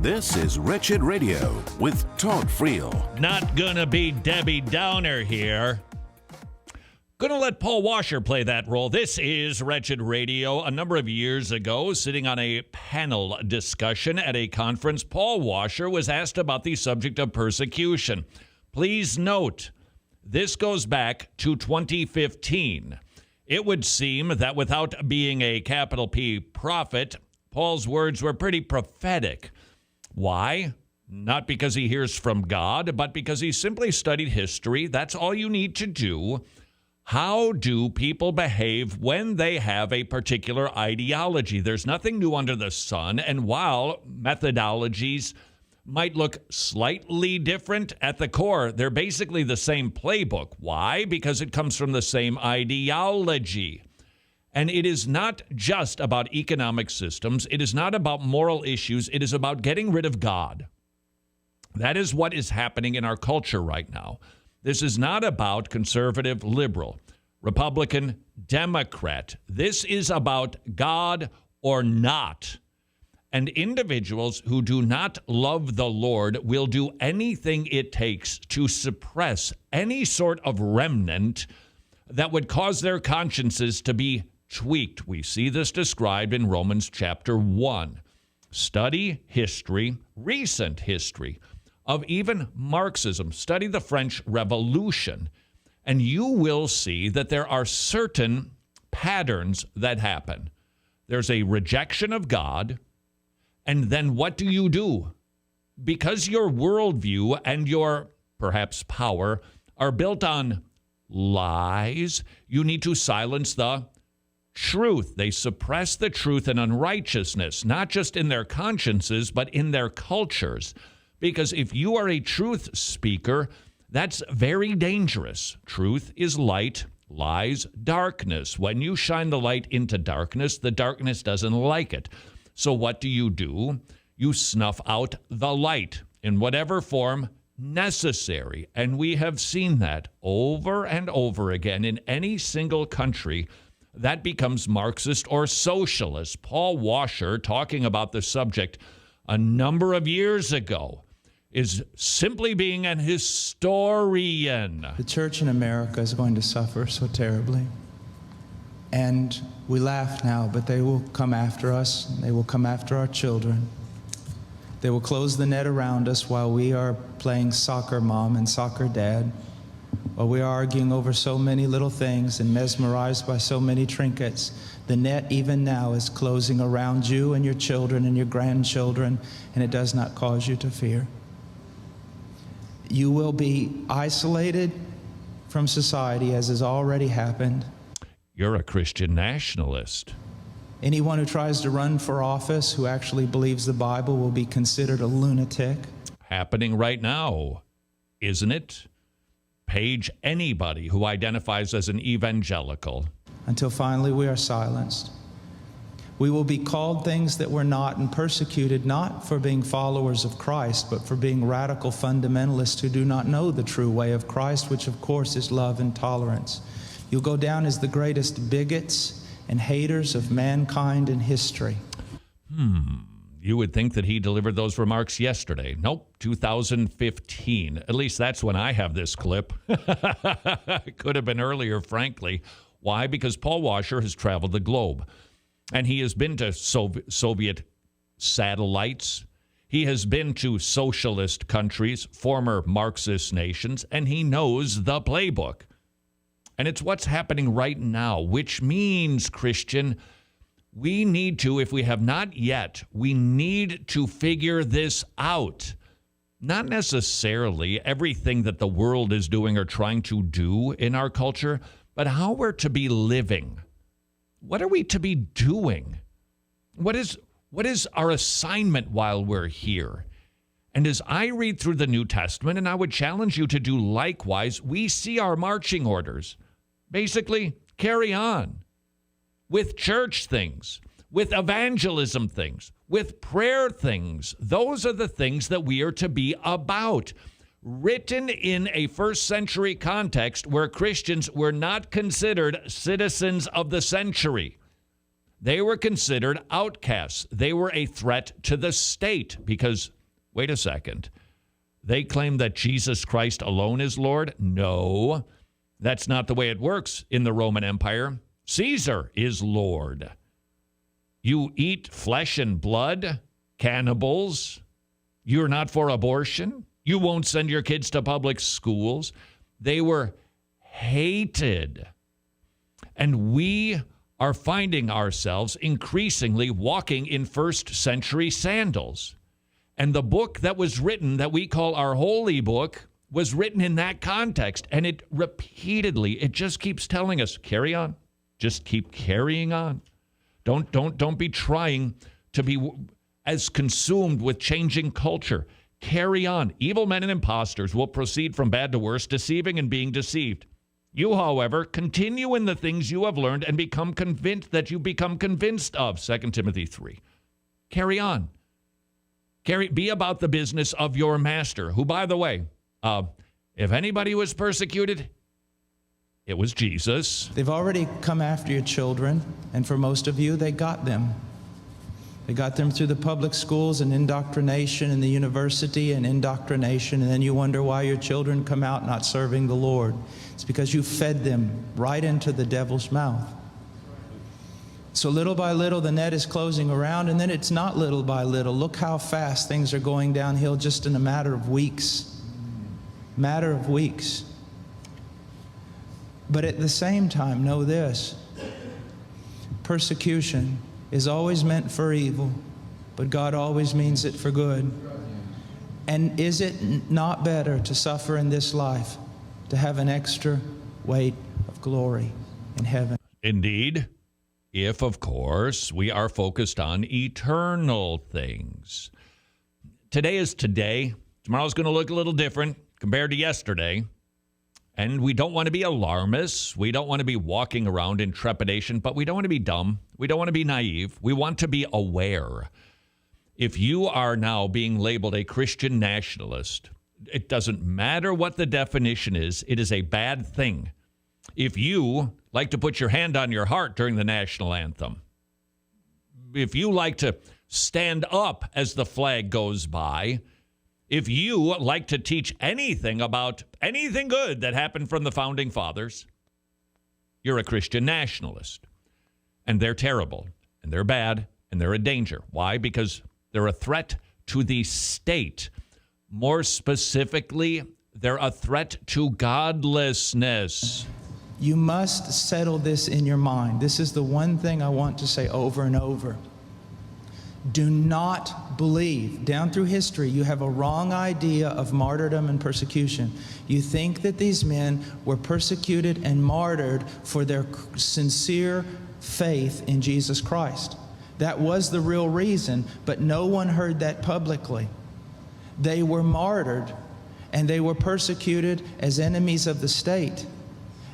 This is Wretched Radio with Todd Friel. Not gonna be Debbie Downer here. Gonna let Paula Washera play that role. This is Wretched Radio. A number of years ago, sitting on a panel discussion at a conference, Paula Washera was asked about the subject of persecution. Please note, this goes back to 2015. It would seem that without being a capital P prophet, Paul's words were pretty prophetic. Why? Not because he hears from God, but because he simply studied history. That's all you need to do. How do people behave when they have a particular ideology? There's nothing new under the sun, and while methodologies might look slightly different, at the core, they're basically the same playbook. Why? Because it comes from the same ideology. And it is not just about economic systems. It is not about moral issues. It is about getting rid of God. That is what is happening in our culture right now. This is not about conservative, liberal, Republican, Democrat. This is about God or not. And individuals who do not love the Lord will do anything it takes to suppress any sort of remnant that would cause their consciences to be tweaked. We see this described in Romans chapter 1. Study history, recent history of even Marxism. Study the French Revolution, and you will see that there are certain patterns that happen. There's a rejection of God, and then what do? Because your worldview and your, perhaps, power are built on lies, you need to silence the truth. They suppress the truth and unrighteousness, not just in their consciences, but in their cultures. Because if you are a truth speaker, that's very dangerous. Truth is light, lies, darkness. When you shine the light into darkness, the darkness doesn't like it. So what do? You snuff out the light in whatever form necessary. And we have seen that over and over again in any single country that becomes Marxist or socialist. Paula Washera, talking about the subject a number of years ago, is simply being an historian. The church in America is going to suffer so terribly. And we laugh now, but they will come after us. They will come after our children. They will close the net around us while we are playing soccer mom and soccer dad, while we are arguing over so many little things and mesmerized by so many trinkets. The net even now is closing around you and your children and your grandchildren, and it does not cause you to fear. You will be isolated from society, as has already happened. You're a Christian nationalist. Anyone who tries to run for office who actually believes the Bible will be considered a lunatic. Happening right now, isn't it? Page anybody who identifies as an evangelical. Until finally we are silenced. We will be called things that we're not and persecuted not for being followers of Christ, but for being radical fundamentalists who do not know the true way of Christ, which of course is love and tolerance. You'll go down as the greatest bigots and haters of mankind in history. You would think that he delivered those remarks yesterday. Nope, 2015. At least that's when I have this clip. It could have been earlier, frankly. Why? Because Paula Washera has traveled the globe. And he has been to Soviet satellites. He has been to socialist countries, former Marxist nations, and he knows the playbook. And it's what's happening right now, which means, Christian, we need to, if we have not yet, we need to figure this out. Not necessarily everything that the world is doing or trying to do in our culture, but how we're to be living. What are we to be doing? What is our assignment while we're here? And as I read through the New Testament, and I would challenge you to do likewise, we see our marching orders. Basically, carry on with church things, with evangelism things, with prayer things. Those are the things that we are to be about. Written in a first century context where Christians were not considered citizens of the century. They were considered outcasts. They were a threat to the state because, wait a second, they claim that Jesus Christ alone is Lord? No, that's not the way it works in the Roman Empire. Caesar is Lord. You eat flesh and blood, cannibals. You're not for abortion. You won't send your kids to public schools. They were hated. And we are finding ourselves increasingly walking in first century sandals. And the book that was written, that we call our holy book, was written in that context. And it repeatedly, it just keeps telling us, carry on. Just keep carrying on. Don't be trying to be as consumed with changing culture. Carry on. Evil men and impostors will proceed from bad to worse, deceiving and being deceived. You, however, continue in the things you have learned and become convinced that you become convinced of. 2 Timothy 3. Carry on. Be about the business of your master, who, by the way, if anybody was persecuted, it was Jesus. They've already come after your children, and for most of you, they got them. They got them through the public schools and indoctrination, and the university and indoctrination, and then you wonder why your children come out not serving the Lord. It's because you fed them right into the devil's mouth. So little by little, the net is closing around, and then it's not little by little. Look how fast things are going downhill just in a matter of weeks. Matter of weeks. But at the same time, know this. Persecution is always meant for evil, but God always means it for good. And is it not better to suffer in this life, to have an extra weight of glory in heaven? Indeed, if, of course, we are focused on eternal things. Today is today. Tomorrow's going to look a little different compared to yesterday. And we don't want to be alarmists. We don't want to be walking around in trepidation, but we don't want to be dumb. We don't want to be naive. We want to be aware. If you are now being labeled a Christian nationalist, it doesn't matter what the definition is. It is a bad thing. If you like to put your hand on your heart during the national anthem, if you like to stand up as the flag goes by, if you like to teach anything about anything good that happened from the founding fathers, you're a Christian nationalist. And they're terrible, and they're bad, and they're a danger. Why? Because they're a threat to the state. More specifically, they're a threat to godlessness. You must settle this in your mind. This is the one thing I want to say over and over. Do not believe. Down through history, you have a wrong idea of martyrdom and persecution. You think that these men were persecuted and martyred for their sincere faith in Jesus Christ. That was the real reason, but no one heard that publicly. They were martyred, and they were persecuted as enemies of the state,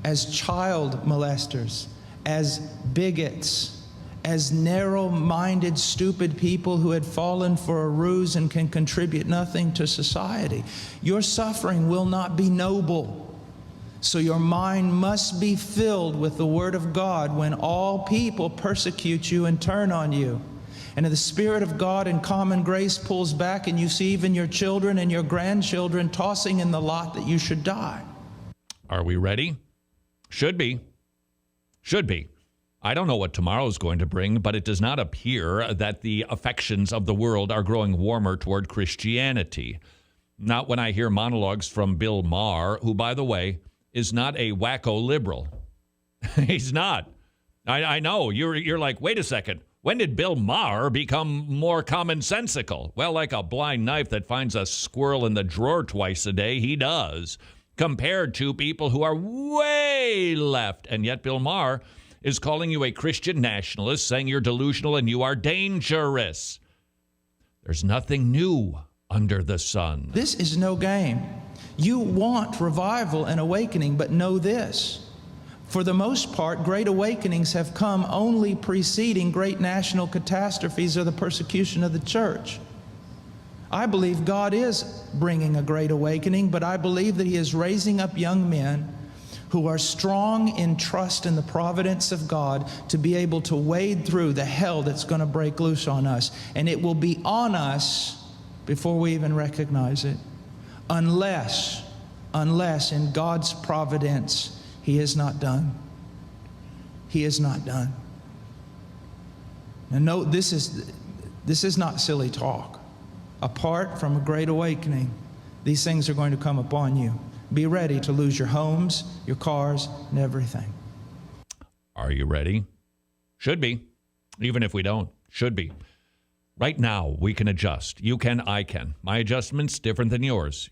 as child molesters, as bigots, as narrow-minded, stupid people who had fallen for a ruse and can contribute nothing to society. Your suffering will not be noble. So your mind must be filled with the Word of God when all people persecute you and turn on you. And if the Spirit of God in common grace pulls back and you see even your children and your grandchildren tossing in the lot that you should die. Are we ready? Should be. Should be. I don't know what tomorrow is going to bring, but it does not appear that the affections of the world are growing warmer toward Christianity. Not when I hear monologues from Bill Maher, who, by the way, is not a wacko liberal. He's not. I know. You're like, wait a second. When did Bill Maher become more commonsensical? Well, like a blind knife that finds a squirrel in the drawer twice a day, he does, compared to people who are way left. And yet Bill Maher is calling you a Christian nationalist, saying you're delusional and you are dangerous. There's nothing new under the sun. This is no game. You want revival and awakening, but know this. For the most part, great awakenings have come only preceding great national catastrophes or the persecution of the church. I believe God is bringing a great awakening, but I believe that He is raising up young men who are strong in trust in the providence of God to be able to wade through the hell that's going to break loose on us. And it will be on us before we even recognize it. Unless in God's providence, He is not done. He is not done. Now note, this is not silly talk. Apart from a great awakening, these things are going to come upon you. Be ready to lose your homes, your cars, and everything. Are you ready? Should be. Even if we don't. Should be. Right now, we can adjust. You can, I can. My adjustment's different than yours.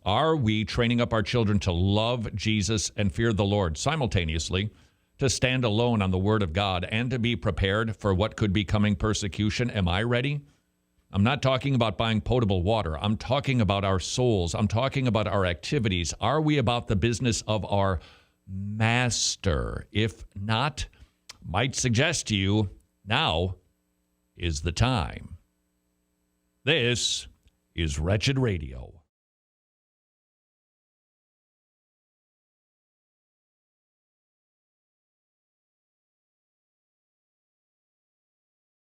Are we training up our children to love Jesus and fear the Lord simultaneously, to stand alone on the Word of God, and to be prepared for what could be coming persecution? Am I ready? I'm not talking about buying potable water. I'm talking about our souls. I'm talking about our activities. Are we about the business of our Master? If not, might suggest to you, now is the time. This is Wretched Radio.